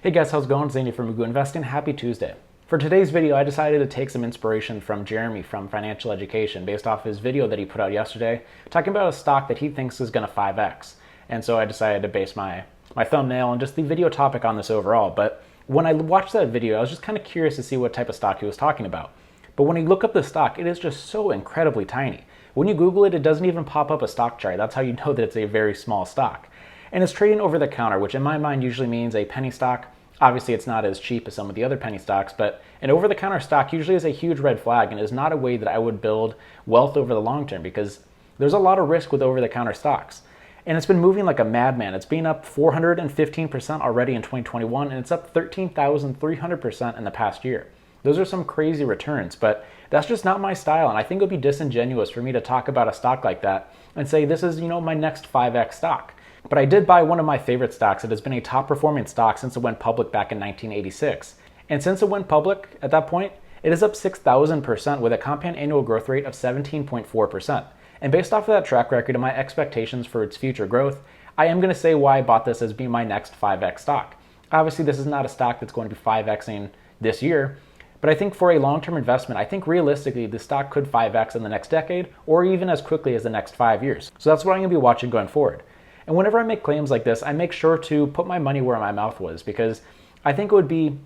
Hey guys, how's it going? It's Andy from Magoo Investing. Happy Tuesday. For today's video, I decided to take some inspiration from Jeremy from Financial Education based off his video that he put out yesterday, talking about a stock that he thinks is going to 5x. And so I decided to base my thumbnail and just the video topic on this overall. But when I watched that video, I was just kind of curious to see what type of stock he was talking about. But when you look up the stock, it is just so incredibly tiny. When you Google it, it doesn't even pop up a stock chart. That's how you know that it's a very small stock. And it's trading over the counter, which in my mind usually means a penny stock. Obviously, it's not as cheap as some of the other penny stocks, but an over-the-counter stock usually is a huge red flag and is not a way that I would build wealth over the long term because there's a lot of risk with over-the-counter stocks. And it's been moving like a madman. It's been up 415% already in 2021, and it's up 13,300% in the past year. Those are some crazy returns, but that's just not my style, and I think it would be disingenuous for me to talk about a stock like that and say this is, my next 5x stock. But I did buy one of my favorite stocks. It has been a top performing stock since it went public back in 1986. And since it went public at that point, it is up 6,000% with a compound annual growth rate of 17.4%. And based off of that track record and my expectations for its future growth, I am going to say why I bought this as being my next 5x stock. Obviously, this is not a stock that's going to be 5xing this year, but I think for a long-term investment, I think realistically the stock could 5x in the next decade or even as quickly as the next 5 years. So that's what I'm going to be watching going forward. And whenever I make claims like this, I make sure to put my money where my mouth was because I think it would be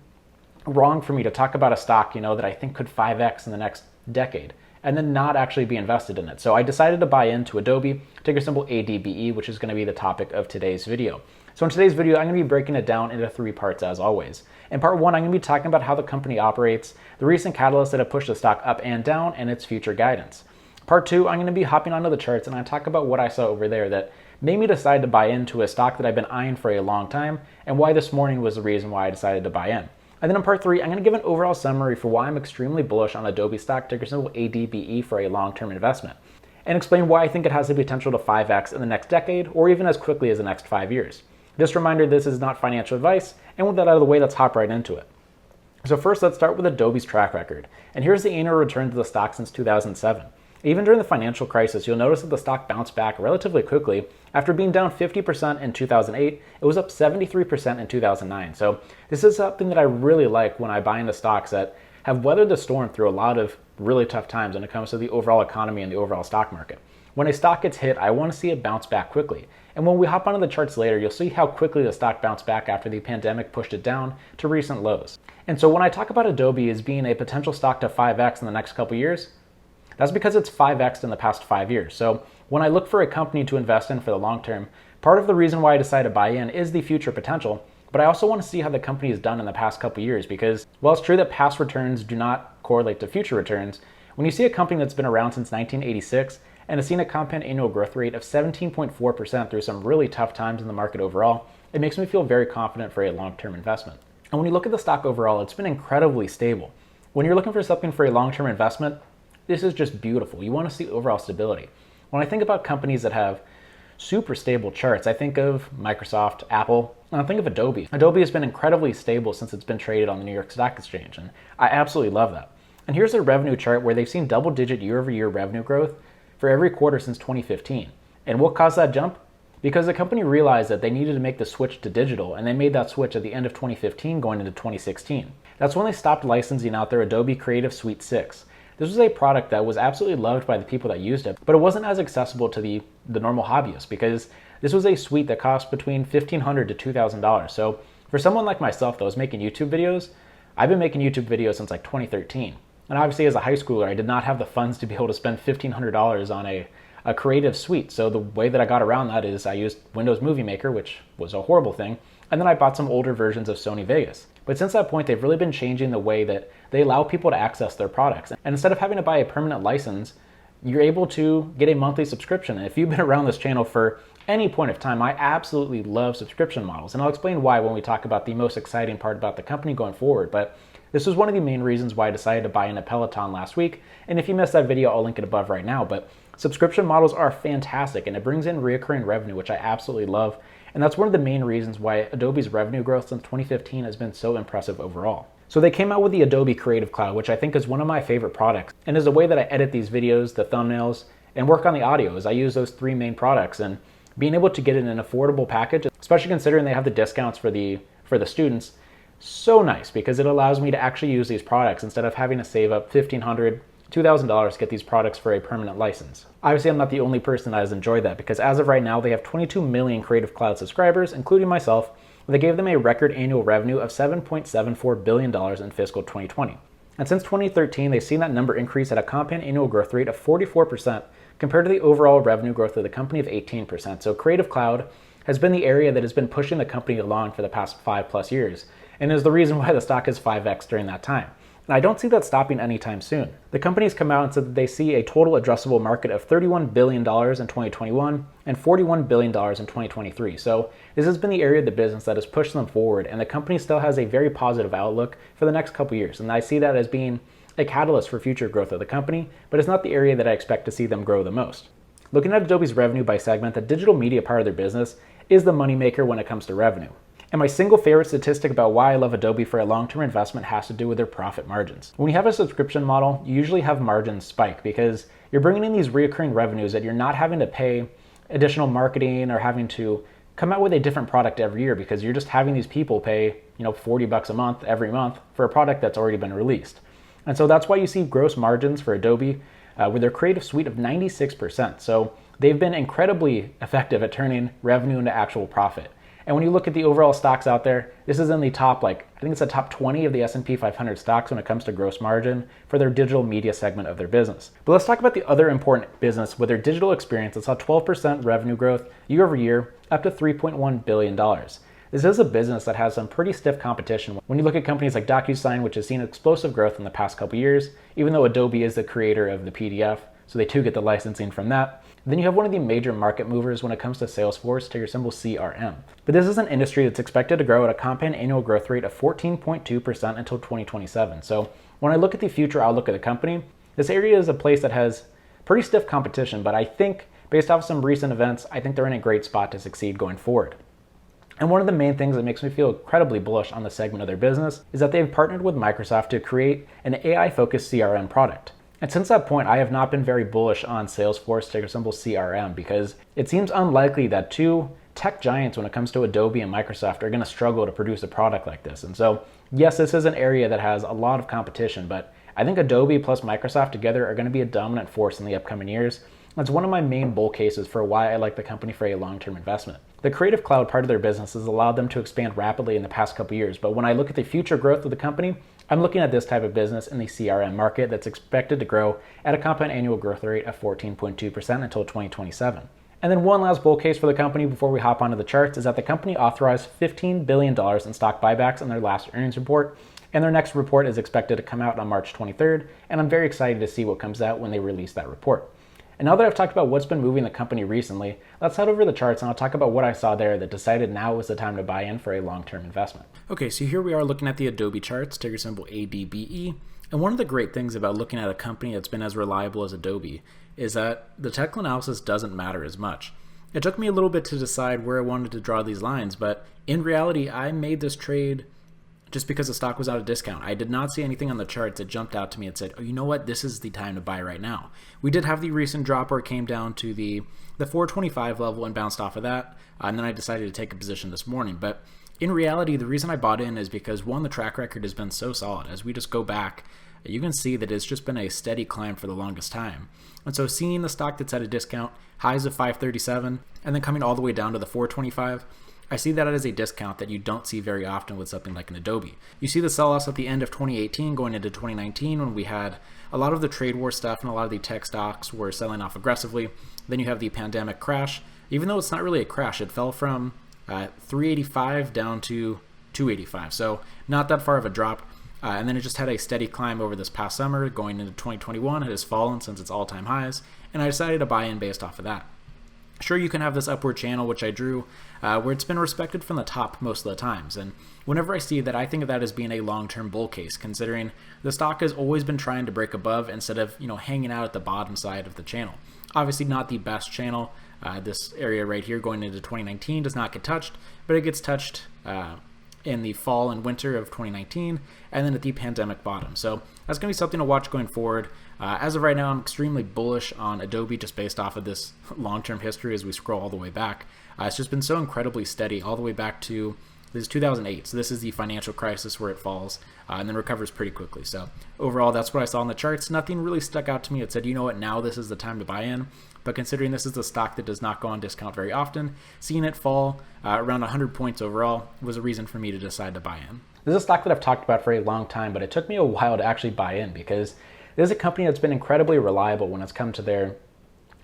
wrong for me to talk about a stock, that I think could 5x in the next decade and then not actually be invested in it. So I decided to buy into Adobe, ticker symbol ADBE, which is going to be the topic of today's video. So in today's video, I'm going to be breaking it down into 3 parts as always. In part 1, I'm going to be talking about how the company operates, the recent catalysts that have pushed the stock up and down, and its future guidance. Part 2, I'm going to be hopping onto the charts and I talk about what I saw over there that made me decide to buy into a stock that I've been eyeing for a long time and why this morning was the reason why I decided to buy in. And then in part 3, I'm going to give an overall summary for why I'm extremely bullish on Adobe stock, ticker symbol ADBE, for a long-term investment, and explain why I think it has the potential to 5x in the next decade or even as quickly as the next 5 years. Just a reminder, this is not financial advice, and with that out of the way, let's hop right into it. So first, let's start with Adobe's track record. And here's the annual return to the stock since 2007. Even during the financial crisis, you'll notice that the stock bounced back relatively quickly. After being down 50% in 2008, it was up 73% in 2009. So this is something that I really like when I buy into stocks that have weathered the storm through a lot of really tough times when it comes to the overall economy and the overall stock market. When a stock gets hit, I want to see it bounce back quickly. And when we hop onto the charts later, you'll see how quickly the stock bounced back after the pandemic pushed it down to recent lows. And so when I talk about Adobe as being a potential stock to 5x in the next couple years, that's because it's 5x'd in the past 5 years. So when I look for a company to invest in for the long term, part of the reason why I decided to buy in is the future potential, but I also want to see how the company has done in the past couple years because while it's true that past returns do not correlate to future returns, when you see a company that's been around since 1986 and has seen a compound annual growth rate of 17.4% through some really tough times in the market overall, it makes me feel very confident for a long-term investment. And when you look at the stock overall, it's been incredibly stable. When you're looking for something for a long-term investment, this is just beautiful. You want to see overall stability. When I think about companies that have super stable charts, I think of Microsoft, Apple, and I think of Adobe. Adobe has been incredibly stable since it's been traded on the New York Stock Exchange, and I absolutely love that. And here's their revenue chart where they've seen double-digit year-over-year revenue growth for every quarter since 2015. And what caused that jump? Because the company realized that they needed to make the switch to digital, and they made that switch at the end of 2015 going into 2016. That's when they stopped licensing out their Adobe Creative Suite 6. This was a product that was absolutely loved by the people that used it, but it wasn't as accessible to the normal hobbyist because this was a suite that cost between $1,500 to $2,000. So for someone like myself that was making YouTube videos, I've been making YouTube videos since like 2013. And obviously as a high schooler, I did not have the funds to be able to spend $1,500 on a creative suite. So the way that I got around that is I used Windows Movie Maker, which was a horrible thing, and then I bought some older versions of Sony Vegas. But since that point, they've really been changing the way that they allow people to access their products. And instead of having to buy a permanent license, you're able to get a monthly subscription. And if you've been around this channel for any point of time, I absolutely love subscription models. And I'll explain why when we talk about the most exciting part about the company going forward. But this was one of the main reasons why I decided to buy into Peloton last week. And if you missed that video, I'll link it above right now. But subscription models are fantastic and it brings in recurring revenue, which I absolutely love. And that's one of the main reasons why Adobe's revenue growth since 2015 has been so impressive overall. So they came out with the Adobe Creative Cloud, which I think is one of my favorite products and is a way that I edit these videos, the thumbnails, and work on the audio as I use those 3 main products. And being able to get it in an affordable package, especially considering they have the discounts for the students, so nice because it allows me to actually use these products instead of having to save up $1,500, $2,000 to get these products for a permanent license. Obviously, I'm not the only person that has enjoyed that because as of right now, they have 22 million Creative Cloud subscribers, including myself. They gave them a record annual revenue of $7.74 billion in fiscal 2020. And since 2013, they've seen that number increase at a compound annual growth rate of 44% compared to the overall revenue growth of the company of 18%. So Creative Cloud has been the area that has been pushing the company along for the past 5+ years, and is the reason why the stock is 5x during that time. And I don't see that stopping anytime soon. The company's come out and said that they see a total addressable market of $31 billion in 2021 and $41 billion in 2023. So this has been the area of the business that has pushed them forward, and the company still has a very positive outlook for the next couple years. And I see that as being a catalyst for future growth of the company, but it's not the area that I expect to see them grow the most. Looking at Adobe's revenue by segment, the digital media part of their business is the moneymaker when it comes to revenue. And my single favorite statistic about why I love Adobe for a long-term investment has to do with their profit margins. When you have a subscription model, you usually have margins spike because you're bringing in these recurring revenues that you're not having to pay additional marketing or having to come out with a different product every year because you're just having these people pay, $40 a month every month for a product that's already been released. And so that's why you see gross margins for Adobe with their creative suite of 96%. So they've been incredibly effective at turning revenue into actual profit. And when you look at the overall stocks out there, this is in the top, I think it's the top 20 of the S&P 500 stocks when it comes to gross margin for their digital media segment of their business. But let's talk about the other important business with their digital experience that saw 12% revenue growth year over year, up to $3.1 billion. This is a business that has some pretty stiff competition. When you look at companies like Docusign, which has seen explosive growth in the past couple years, even though Adobe is the creator of the PDF, so they too get the licensing from that. Then you have one of the major market movers when it comes to Salesforce, ticker symbol CRM. But this is an industry that's expected to grow at a compound annual growth rate of 14.2% until 2027. So when I look at the future outlook of the company, this area is a place that has pretty stiff competition, but I think based off some recent events, I think they're in a great spot to succeed going forward. And one of the main things that makes me feel incredibly bullish on the segment of their business is that they've partnered with Microsoft to create an AI-focused CRM product. And since that point, I have not been very bullish on Salesforce, ticker symbol CRM, because it seems unlikely that two tech giants when it comes to Adobe and Microsoft are going to struggle to produce a product like this. And so, yes, this is an area that has a lot of competition, but I think Adobe plus Microsoft together are going to be a dominant force in the upcoming years. That's one of my main bull cases for why I like the company for a long-term investment. The Creative Cloud part of their business has allowed them to expand rapidly in the past couple years, but when I look at the future growth of the company, I'm looking at this type of business in the CRM market that's expected to grow at a compound annual growth rate of 14.2% until 2027. And then one last bull case for the company before we hop onto the charts is that the company authorized $15 billion in stock buybacks in their last earnings report, and their next report is expected to come out on March 23rd, and I'm very excited to see what comes out when they release that report. And now that I've talked about what's been moving the company recently, let's head over the charts and I'll talk about what I saw there that decided now was the time to buy in for a long-term investment. Okay, so here we are looking at the Adobe charts, ticker symbol ADBE. And one of the great things about looking at a company that's been as reliable as Adobe is that the technical analysis doesn't matter as much. It took me a little bit to decide where I wanted to draw these lines, but in reality, I made this trade just because the stock was at a discount. I did not see anything on the charts that jumped out to me and said, oh, you know what, this is the time to buy right now. We did have the recent drop where it came down to the 425 level and bounced off of that, and then I decided to take a position this morning. But in reality, the reason I bought in is because, one, the track record has been so solid. As we just go back, you can see that it's just been a steady climb for the longest time. And so seeing the stock that's at a discount, highs of 537, and then coming all the way down to the 425, I see that as a discount that you don't see very often with something like an Adobe. You see the sell-offs at the end of 2018 going into 2019 when we had a lot of the trade war stuff and a lot of the tech stocks were selling off aggressively. Then you have the pandemic crash. Even though it's not really a crash, it fell from 385 down to 285. So not that far of a drop. And then it just had a steady climb over this past summer going into 2021. It has fallen since its all-time highs. And I decided to buy in based off of that. Sure, you can have this upward channel, which I drew, where it's been respected from the top most of the times. And whenever I see that, I think of that as being a long-term bull case, considering the stock has always been trying to break above instead of, hanging out at the bottom side of the channel. Obviously not the best channel. This area right here going into 2019 does not get touched, but it gets touched in the fall and winter of 2019, and then at the pandemic bottom. So that's going to be something to watch going forward. As of right now, I'm extremely bullish on Adobe just based off of this long-term history as we scroll all the way back. It's just been so incredibly steady all the way back to This is 2008, so this is the financial crisis where it falls and then recovers pretty quickly. So overall, that's what I saw in the charts. Nothing really stuck out to me. It said, you know what, now this is the time to buy in. But considering this is a stock that does not go on discount very often, seeing it fall around 100 points overall was a reason for me to decide to buy in. This is a stock that I've talked about for a long time, but it took me a while to actually buy in because this is a company that's been incredibly reliable when it's come to their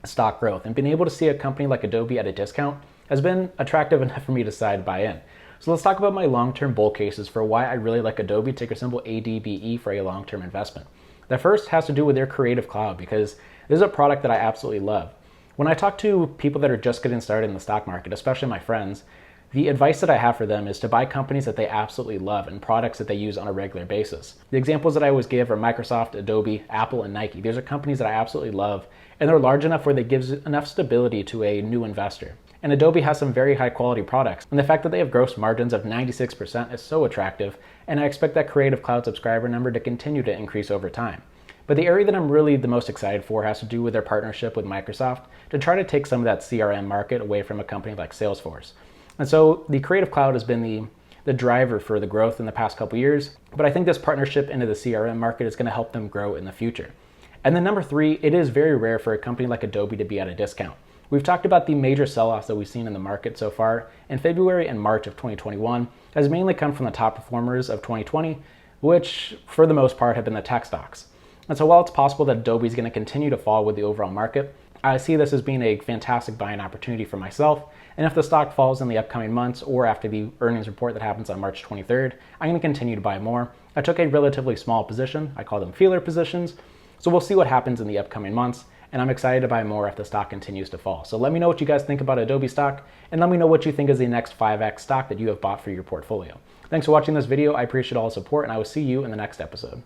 stock growth. And being able to see a company like Adobe at a discount has been attractive enough for me to decide to buy in. So let's talk about my long-term bull cases for why I really like Adobe, ticker symbol ADBE, for a long-term investment. The first has to do with their Creative Cloud because this is a product that I absolutely love. When I talk to people that are just getting started in the stock market, especially my friends, the advice that I have for them is to buy companies that they absolutely love and products that they use on a regular basis. The examples that I always give are Microsoft, Adobe, Apple, and Nike. These are companies that I absolutely love, and they're large enough where they give enough stability to a new investor. And Adobe has some very high quality products, and the fact that they have gross margins of 96% is so attractive, and I expect that Creative Cloud subscriber number to continue to increase over time. But the area that I'm really the most excited for has to do with their partnership with Microsoft to try to take some of that CRM market away from a company like Salesforce. And so the Creative Cloud has been the driver for the growth in the past couple years, but I think this partnership into the CRM market is going to help them grow in the future. And then number three, it is very rare for a company like Adobe to be at a discount. We've talked about the major sell-offs that we've seen in the market so far in February and March of 2021 has mainly come from the top performers of 2020, which for the most part have been the tech stocks. And so while it's possible that Adobe is going to continue to fall with the overall market, I see this as being a fantastic buying opportunity for myself. And if the stock falls in the upcoming months or after the earnings report that happens on March 23rd, I'm going to continue to buy more. I took a relatively small position. I call them feeler positions. So we'll see what happens in the upcoming months. And I'm excited to buy more if the stock continues to fall. So let me know what you guys think about Adobe stock, and let me know what you think is the next 5x stock that you have bought for your portfolio. Thanks for watching this video. I appreciate all the support, and I will see you in the next episode.